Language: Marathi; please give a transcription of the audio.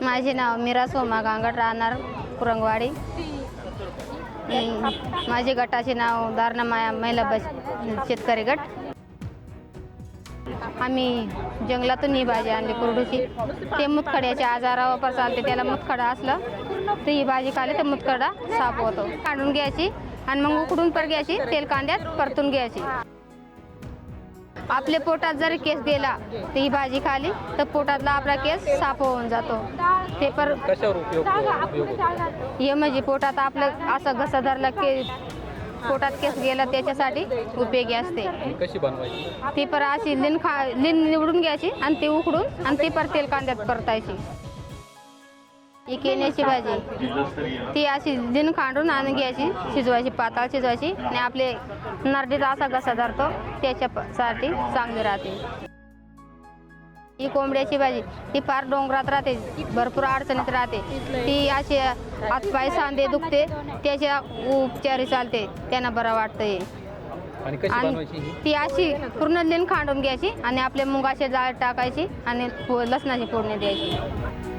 माझे नाव मीरा सोमा गांगड, राहणार कुरंगवाडी. माझे गटाचे नाव दारणा माया महिला शेतकरी गट. आम्ही जंगलातून ही भाजी आणली कुरडूची. ते मुतखड्याच्या आजारावर चालते, त्याला मुतखडा असलं तर ही भाजी खाली तर मुतखडा साफ होतो. काढून घ्यायची आणि मग उकडून पर घ्यायची, तेल कांद्यात परतून घ्यायची. आपल्या पोटात जरी केस गेला तर ही भाजी खाली तर पोटातला आपला केस साफ होऊन जातो. ते पर कशावर उपयोग हे म्हणजे पोटात आपलं असं घसा धरला की पोटात केस गेला त्याच्यासाठी उपयोगी असते. कशी बनवायची? ती पर अशी लिन निवडून घ्यायची आणि ती उकडून आणि ती पर तेल कांद्यात परतायची. ही केण्याची भाजी ती अशी लिन खांडून आणून घ्यायची, शिजवायची, पाताळ शिजवायची आणि आपले नरडीला असा घसा धरतो त्याच्यासाठी चांगली राहते. ही कोंबड्याची भाजी ती फार डोंगरात राहते, भरपूर अडचणीत राहते. ती अशी हातपाय सांधे दुखते त्याच्या उपचारी चालते, त्यांना बरं वाटतं. आणि कशी बनवायची? ती अशी पूर्ण लिन खांडून घ्यायची आणि आपल्या मुगाची डाळ टाकायची आणि लसणाची फोडणी द्यायची.